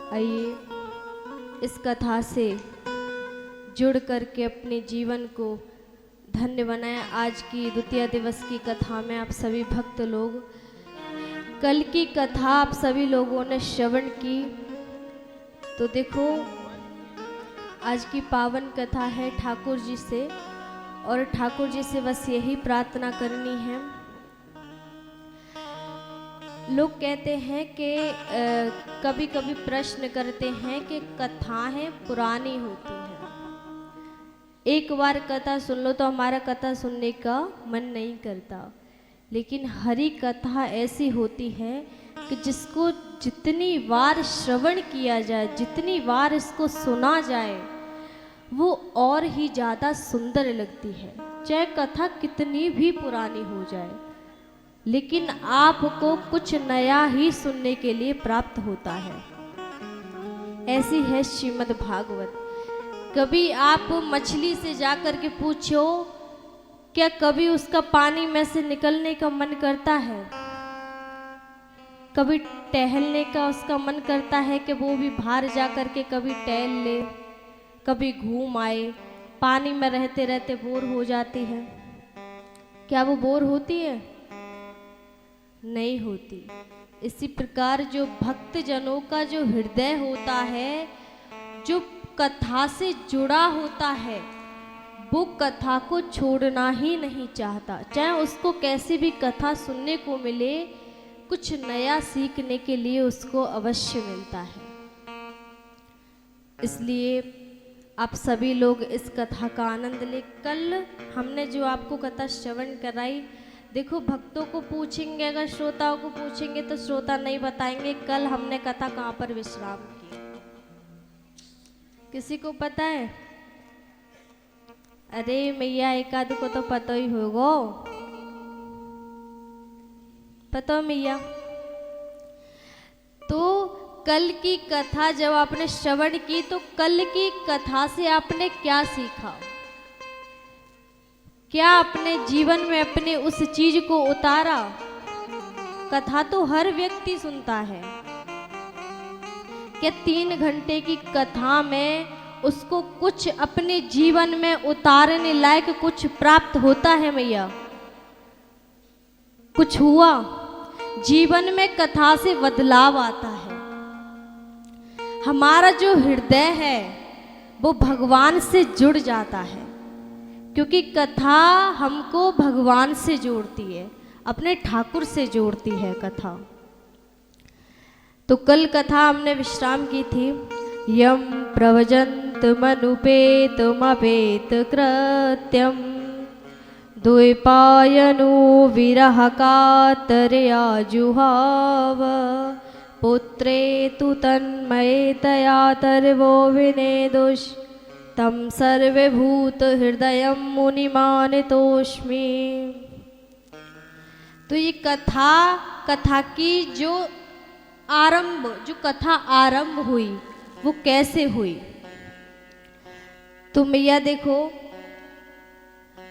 आइए इस कथा से जुड़ करके अपने जीवन को धन्य बनाएं। आज की द्वितीय दिवस की कथा में आप सभी भक्त लोग, कल की कथा आप सभी लोगों ने श्रवण की, तो देखो आज की पावन कथा है ठाकुर जी से, और ठाकुर जी से बस यही प्रार्थना करनी है। लोग कहते हैं कि कभी कभी प्रश्न करते हैं कि कथाएं पुरानी होती हैं, एक बार कथा सुन लो तो हमारा कथा सुनने का मन नहीं करता, लेकिन हरि कथा ऐसी होती है कि जिसको जितनी बार श्रवण किया जाए, जितनी बार इसको सुना जाए, वो और ही ज़्यादा सुंदर लगती है। चाहे कथा कितनी भी पुरानी हो जाए, लेकिन आपको कुछ नया ही सुनने के लिए प्राप्त होता है। ऐसी है श्रीमद् भागवत। कभी आप मछली से जाकर के पूछो, क्या कभी उसका पानी में से निकलने का मन करता है? कभी टहलने का उसका मन करता है कि वो भी बाहर जाकर के कभी टहल ले, कभी घूम आए? पानी में रहते रहते बोर हो जाती है। क्या वो बोर होती है? नहीं होती। इसी प्रकार जो भक्त जनों का जो हृदय होता है, जो कथा से जुड़ा होता है, वो कथा को छोड़ना ही नहीं चाहता। चाहे उसको कैसी भी कथा सुनने को मिले, कुछ नया सीखने के लिए उसको अवश्य मिलता है। इसलिए आप सभी लोग इस कथा का आनंद ले। कल हमने जो आपको कथा श्रवण कराई, देखो भक्तों को पूछेंगे, अगर श्रोताओं को पूछेंगे तो श्रोता नहीं बताएंगे कल हमने कथा कहाँ पर विश्राम की। किसी को पता है? अरे मैया एक आध को तो पता ही होगा। पता हो मैया? तो कल की कथा जब आपने श्रवण की, तो कल की कथा से आपने क्या सीखा? क्या अपने जीवन में अपने उस चीज को उतारा? कथा तो हर व्यक्ति सुनता है। क्या 3 घंटे की कथा में उसको कुछ अपने जीवन में उतारने लायक कुछ प्राप्त होता है मैया? कुछ हुआ? जीवन में कथा से बदलाव आता है। हमारा जो हृदय है वो भगवान से जुड़ जाता है, क्योंकि कथा हमको भगवान से जोड़ती है, अपने ठाकुर से जोड़ती है कथा। तो कल कथा हमने विश्राम की थी। यम प्रवजंत मनुपेत मपेत कृत्यम द्वैपायनो विरह कातरया जुहाव पुत्रे तु तन्मयतया तर्वो विनेदुष तम सर्वभूत हृदय मुनिमानितोष्मि। तो ये कथा की जो कथा आरंभ हुई, वो कैसे हुई? तो मैया देखो,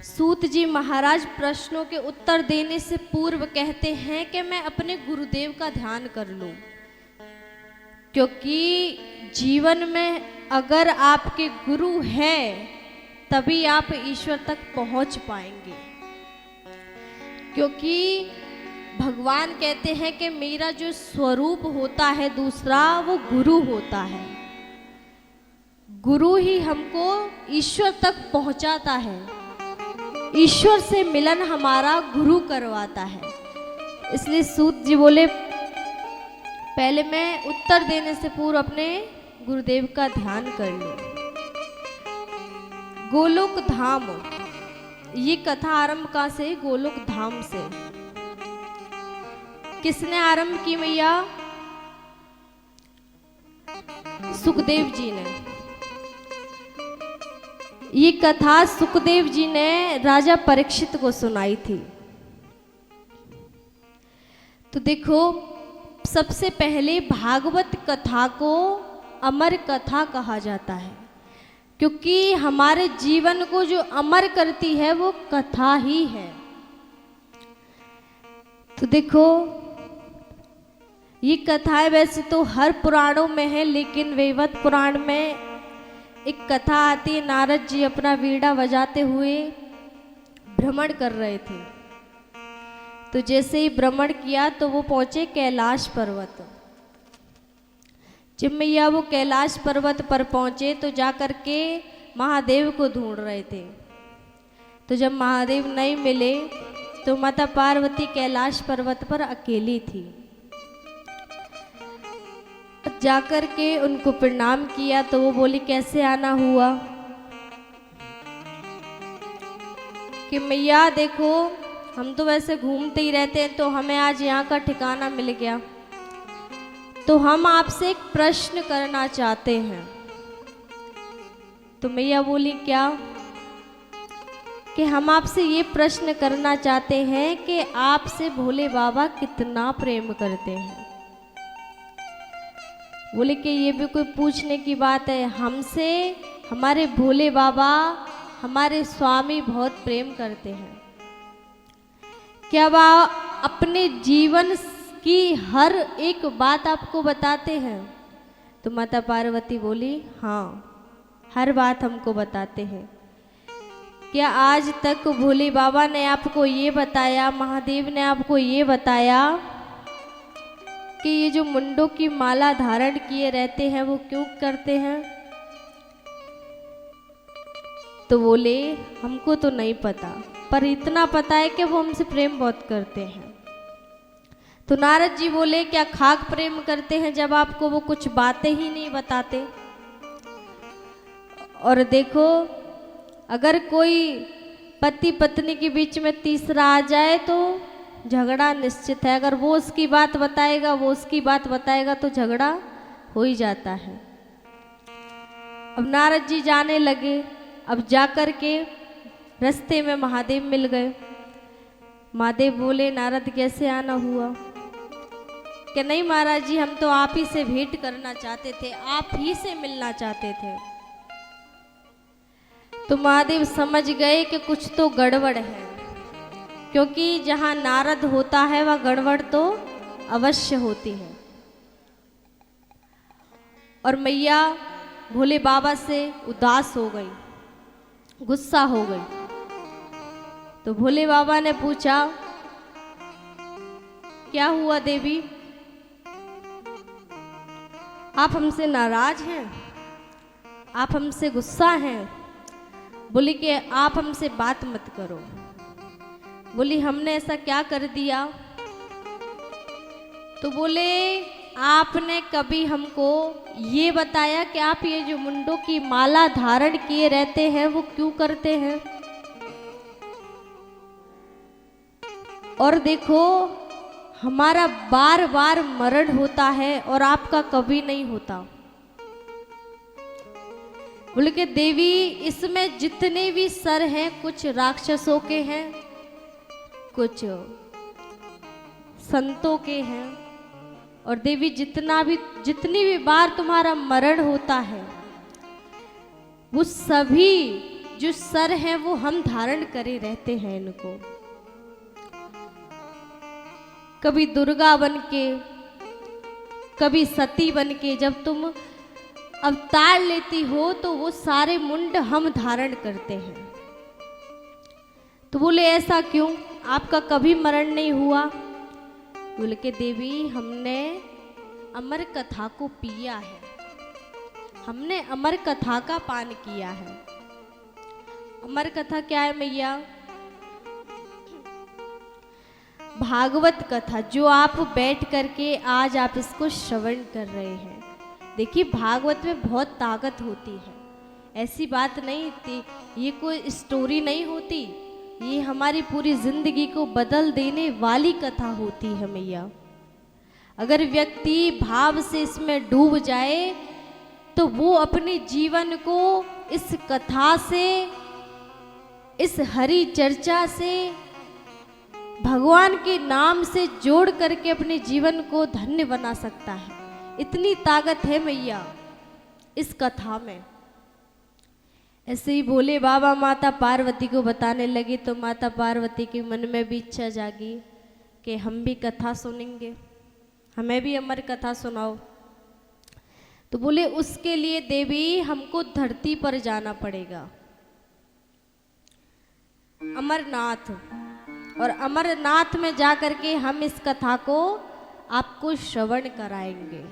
सूत जी महाराज प्रश्नों के उत्तर देने से पूर्व कहते हैं कि मैं अपने गुरुदेव का ध्यान कर लूं, क्योंकि जीवन में अगर आपके गुरु हैं तभी आप ईश्वर तक पहुंच पाएंगे। क्योंकि भगवान कहते हैं कि मेरा जो स्वरूप होता है दूसरा, वो गुरु होता है। गुरु ही हमको ईश्वर तक पहुंचाता है, ईश्वर से मिलन हमारा गुरु करवाता है। इसलिए सूत जी बोले, पहले मैं उत्तर देने से पूर्व अपने गुरुदेव का ध्यान कर लो। गोलोक धाम, ये कथा आरंभ कहाँ से? गोलोक धाम से। किसने आरंभ की मैया? सुखदेव जी ने। ये कथा सुखदेव जी ने राजा परीक्षित को सुनाई थी। तो देखो, सबसे पहले भागवत कथा को अमर कथा कहा जाता है, क्योंकि हमारे जीवन को जो अमर करती है वो कथा ही है। तो देखो, ये कथाएं वैसे तो हर पुराणों में है, लेकिन वैवत पुराण में एक कथा आती है, नारद जी अपना वीणा बजाते हुए भ्रमण कर रहे थे। तो जैसे ही भ्रमण किया तो वो पहुंचे कैलाश पर्वत। जब मैया वो कैलाश पर्वत पर पहुंचे तो जाकर के महादेव को ढूंढ रहे थे। तो जब महादेव नहीं मिले तो माता पार्वती कैलाश पर्वत पर अकेली थी। जाकर के उनको प्रणाम किया तो वो बोली कैसे आना हुआ, कि मैया देखो हम तो वैसे घूमते ही रहते हैं, तो हमें आज यहाँ का ठिकाना मिल गया, तो हम आपसे एक प्रश्न करना चाहते हैं। तो मैया बोली क्या, कि हम आपसे ये प्रश्न करना चाहते हैं कि आपसे भोले बाबा कितना प्रेम करते हैं। बोले कि ये भी कोई पूछने की बात है, हमसे हमारे भोले बाबा हमारे स्वामी बहुत प्रेम करते हैं। क्या वह अपने जीवन की हर एक बात आपको बताते हैं? तो माता पार्वती बोली हाँ, हर बात हमको बताते हैं। क्या आज तक भोले बाबा ने आपको ये बताया, महादेव ने आपको ये बताया कि ये जो मुंडों की माला धारण किए रहते हैं वो क्यों करते हैं? तो बोले हमको तो नहीं पता, पर इतना पता है कि वो हमसे प्रेम बहुत करते हैं। तो नारद जी बोले क्या खाक प्रेम करते हैं जब आपको वो कुछ बातें ही नहीं बताते? और देखो अगर कोई पति पत्नी के बीच में तीसरा आ जाए तो झगड़ा निश्चित है। अगर वो उसकी बात बताएगा, वो उसकी बात बताएगा तो झगड़ा हो ही जाता है। अब नारद जी जाने लगे। अब जाकर के रास्ते में महादेव मिल गए। महादेव बोले नारद कैसे आना हुआ? कि नहीं महाराज जी, हम तो आप ही से भेंट करना चाहते थे, आप ही से मिलना चाहते थे। तो महादेव समझ गए कि कुछ तो गड़बड़ है, क्योंकि जहाँ नारद होता है वह गड़बड़ तो अवश्य होती है। और मैया भोले बाबा से उदास हो गई, गुस्सा हो गई। तो भोले बाबा ने पूछा क्या हुआ देवी, आप हमसे नाराज हैं, आप हमसे गुस्सा हैं? बोली कि आप हमसे बात मत करो। बोली हमने ऐसा क्या कर दिया? तो बोले आपने कभी हमको ये बताया कि आप ये जो मुंडों की माला धारण किए रहते हैं वो क्यों करते हैं? और देखो हमारा बार बार मरण होता है और आपका कभी नहीं होता। बोले कि देवी इसमें जितने भी सर हैं कुछ राक्षसों के हैं, कुछ संतों के हैं। और देवी जितनी भी बार तुम्हारा मरण होता है वो सभी जो सर हैं वो हम धारण करे रहते हैं इनको। कभी दुर्गा बन के, कभी सती बन के जब तुम अवतार लेती हो तो वो सारे मुंड हम धारण करते हैं। तो बोले ऐसा क्यों, आपका कभी मरण नहीं हुआ? बोले कि देवी हमने अमर कथा को पिया है, हमने अमर कथा का पान किया है। अमर कथा क्या है मैया? भागवत कथा, जो आप बैठ करके आज आप इसको श्रवण कर रहे हैं। देखिए भागवत में बहुत ताकत होती है, ऐसी बात नहीं थी, ये कोई स्टोरी नहीं होती, ये हमारी पूरी जिंदगी को बदल देने वाली कथा होती है मैया। अगर व्यक्ति भाव से इसमें डूब जाए तो वो अपने जीवन को इस कथा से, इस हरि चर्चा से, भगवान के नाम से जोड़ करके अपने जीवन को धन्य बना सकता है। इतनी ताकत है मैया इस कथा में। ऐसे ही भोले बाबा माता पार्वती को बताने लगे तो माता पार्वती के मन में भी इच्छा जागी कि हम भी कथा सुनेंगे, हमें भी अमर कथा सुनाओ। तो बोले उसके लिए देवी हमको धरती पर जाना पड़ेगा, अमरनाथ, और अमरनाथ में जा करके हम इस कथा को आपको श्रवण कराएंगे।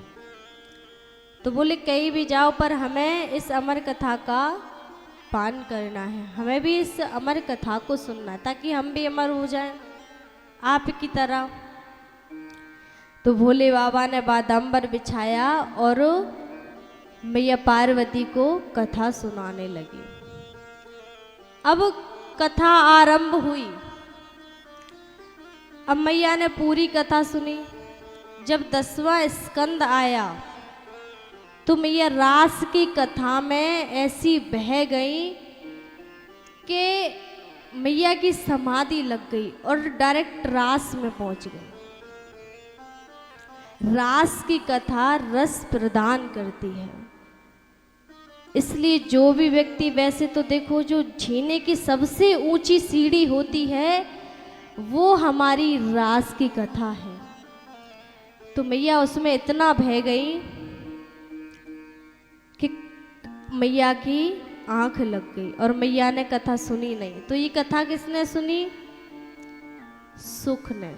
तो बोले कहीं भी जाओ पर हमें इस अमर कथा का पान करना है, हमें भी इस अमर कथा को सुनना है ताकि हम भी अमर हो जाएं आपकी तरह। तो भोले बाबा ने बादाम्बर बिछाया और मैया पार्वती को कथा सुनाने लगी। अब कथा आरंभ हुई। अब मैया ने पूरी कथा सुनी। जब 10वां स्कंद आया तो मैया रास की कथा में ऐसी बह गई कि मैया की समाधि लग गई और डायरेक्ट रास में पहुंच गई। रास की कथा रस प्रदान करती है, इसलिए जो भी व्यक्ति, वैसे तो देखो जो जीने की सबसे ऊंची सीढ़ी होती है वो हमारी रास की कथा है। तो मैया उसमें इतना बह गई कि मैया की आंख लग गई और मैया ने कथा सुनी नहीं। तो ये कथा किसने सुनी? सुख ने।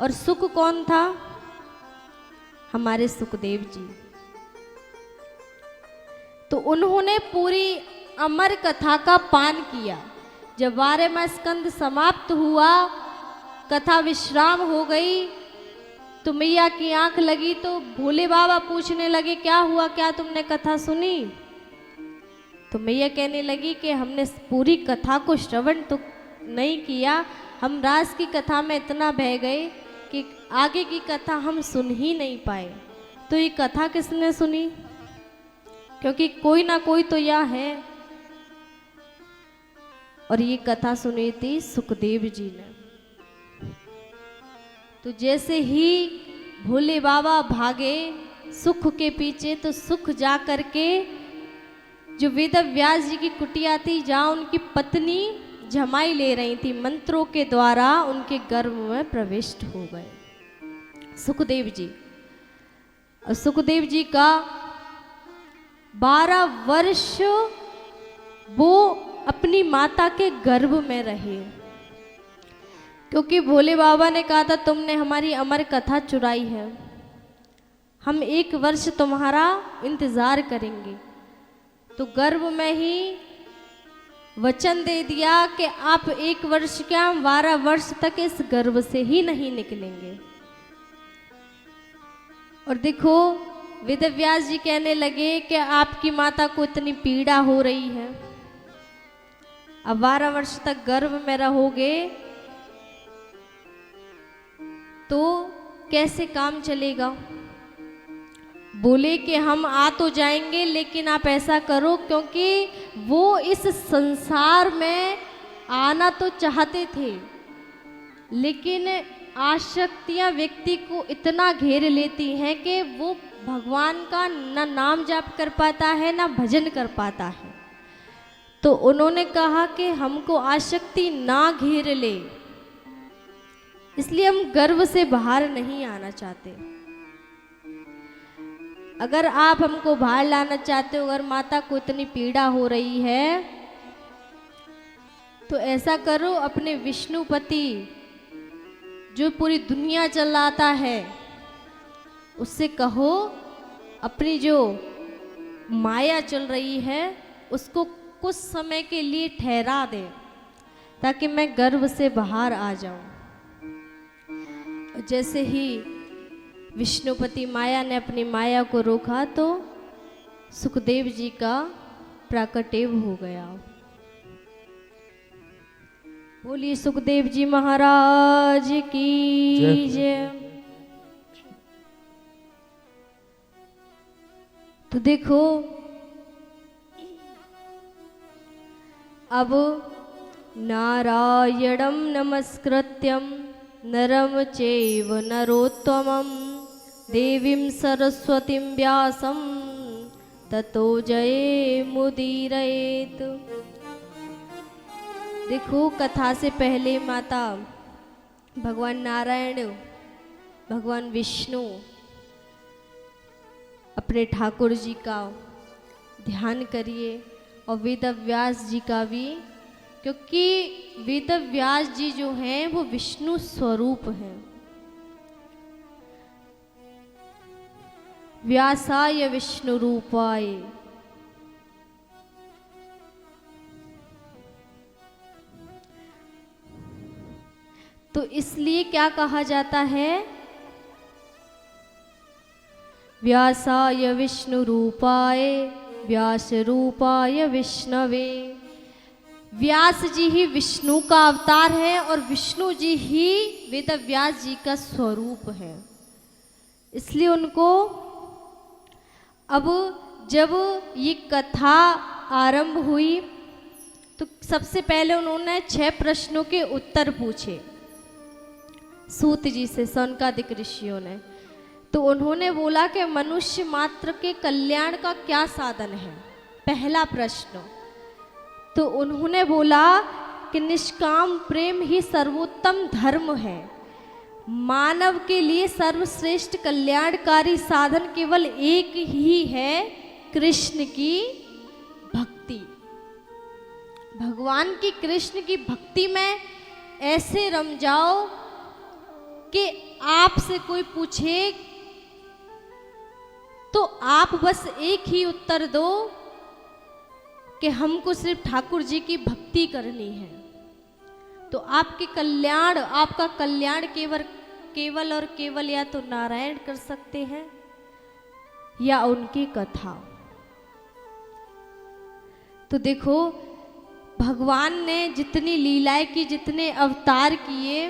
और सुख कौन था? हमारे सुखदेव जी। तो उन्होंने पूरी अमर कथा का पान किया। जब 12वां स्कंद समाप्त हुआ, कथा विश्राम हो गई, तो मैया की आंख लगी। तो भोले बाबा पूछने लगे क्या हुआ, क्या तुमने कथा सुनी? तो मैया कहने लगी कि हमने पूरी कथा को श्रवण तो नहीं किया, हम रास की कथा में इतना बह गए कि आगे की कथा हम सुन ही नहीं पाए। तो ये कथा किसने सुनी? क्योंकि कोई ना कोई तो यहाँ है। और ये कथा सुनी थी सुखदेव जी ने। तो जैसे ही भोले बाबा भागे सुख के पीछे, तो सुख जा करके जो वेद व्यास जी की कुटिया थी, जहाँ उनकी पत्नी जमाई ले रही थी, मंत्रों के द्वारा उनके गर्भ में प्रविष्ट हो गए सुखदेव जी। और सुखदेव जी का 12 वर्ष वो अपनी माता के गर्भ में रहे, क्योंकि भोले बाबा ने कहा था तुमने हमारी अमर कथा चुराई है, हम 1 वर्ष तुम्हारा इंतजार करेंगे। तो गर्भ में ही वचन दे दिया कि आप 1 वर्ष क्या 12 वर्ष तक इस गर्भ से ही नहीं निकलेंगे। और देखो वेद व्यास जी कहने लगे कि आपकी माता को इतनी पीड़ा हो रही है, अब 12 वर्ष तक गर्भ में रहोगे तो कैसे काम चलेगा? बोले कि हम आ तो जाएंगे, लेकिन आप ऐसा करो, क्योंकि वो इस संसार में आना तो चाहते थे, लेकिन आसक्तियां व्यक्ति को इतना घेर लेती हैं कि वो भगवान का न नाम जाप कर पाता है ना भजन कर पाता है। तो उन्होंने कहा कि हमको आसक्ति ना घेर ले, इसलिए हम गर्भ से बाहर नहीं आना चाहते। अगर आप हमको बाहर लाना चाहते हो, अगर माता को इतनी पीड़ा हो रही है, तो ऐसा करो, अपने विष्णुपति जो पूरी दुनिया चलाता है उससे कहो अपनी जो माया चल रही है उसको कुछ समय के लिए ठहरा दे, ताकि मैं गर्भ से बाहर आ जाऊं। जैसे ही विष्णुपति माया ने अपनी माया को रोका तो सुखदेव जी का प्राकट्य हो गया। बोलिए सुखदेव जी महाराज की जय। तो देखो अब नारायणं नमस्कृत्यं नरं चैव नरोत्तमं देवीं सरस्वतीं व्यासं ततो जयमुदीरयेत्। देखो कथा से पहले माता भगवान नारायण भगवान विष्णु अपने ठाकुर जी का ध्यान करिए और वेद व्यास जी का भी, क्योंकि वेद व्यास जी जो हैं वो विष्णु स्वरूप हैं। व्यासाय विष्णु रूपाय। तो इसलिए क्या कहा जाता है, व्यासाय विष्णु रूपाय व्यास रूपाय विष्णवे। व्यास जी ही विष्णु का अवतार है और विष्णु जी ही वेद व्यास जी का स्वरूप है। इसलिए उनको अब जब ये कथा आरंभ हुई तो सबसे पहले उन्होंने 6 प्रश्नों के उत्तर पूछे सूत जी से, सौनकादिक ऋषियों ने। तो उन्होंने बोला कि मनुष्य मात्र के कल्याण का क्या साधन है, पहला प्रश्न। तो उन्होंने बोला कि निष्काम प्रेम ही सर्वोत्तम धर्म है। मानव के लिए सर्वश्रेष्ठ कल्याणकारी साधन केवल एक ही है, कृष्ण की भक्ति। भगवान की कृष्ण की भक्ति में ऐसे रम जाओ कि आपसे कोई पूछे तो आप बस एक ही उत्तर दो कि हमको सिर्फ ठाकुर जी की भक्ति करनी है। तो आपके कल्याण, आपका कल्याण केवल और केवल या तो नारायण कर सकते हैं या उनकी कथा। तो देखो भगवान ने जितनी लीलाएं की, जितने अवतार किए,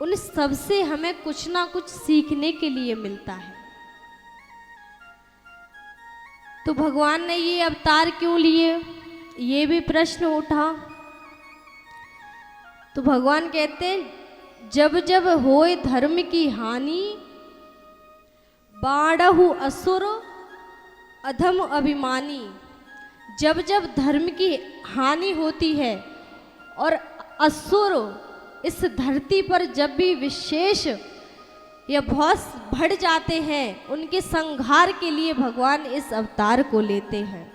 उन सबसे हमें कुछ ना कुछ सीखने के लिए मिलता है। तो भगवान ने ये अवतार क्यों लिए, ये भी प्रश्न उठा। तो भगवान कहते हैं, जब जब होए धर्म की हानि, बाढ़हु असुर अधम अभिमानी। जब जब धर्म की हानि होती है और असुर इस धरती पर जब भी विशेष या बहुत बढ़ जाते हैं, उनके संहार के लिए भगवान इस अवतार को लेते हैं।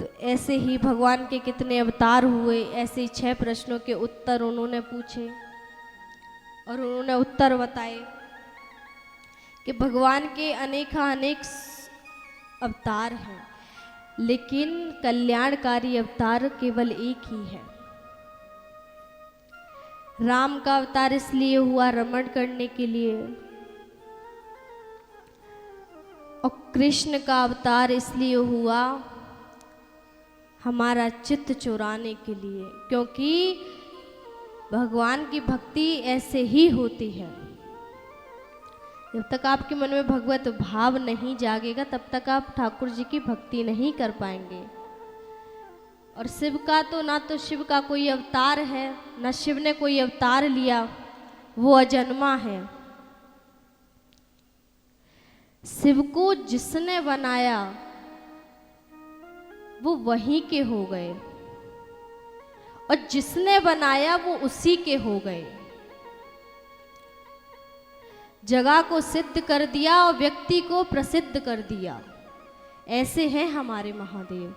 तो ऐसे ही भगवान के कितने अवतार हुए, ऐसे ही 6 प्रश्नों के उत्तर उन्होंने पूछे और उन्होंने उत्तर बताए कि भगवान के अनेक अवतार हैं, लेकिन कल्याणकारी अवतार केवल एक ही है। राम का अवतार इसलिए हुआ रमण करने के लिए, और कृष्ण का अवतार इसलिए हुआ हमारा चित्त चुराने के लिए, क्योंकि भगवान की भक्ति ऐसे ही होती है। जब तक आपके मन में भगवत भाव नहीं जागेगा तब तक आप ठाकुर जी की भक्ति नहीं कर पाएंगे। और शिव का तो ना तो शिव का कोई अवतार है, ना शिव ने कोई अवतार लिया, वो अजन्मा है। शिव को जिसने बनाया वो वहीं के हो गए, और जिसने बनाया वो उसी के हो गए। जगह को सिद्ध कर दिया और व्यक्ति को प्रसिद्ध कर दिया। ऐसे हैं हमारे महादेव।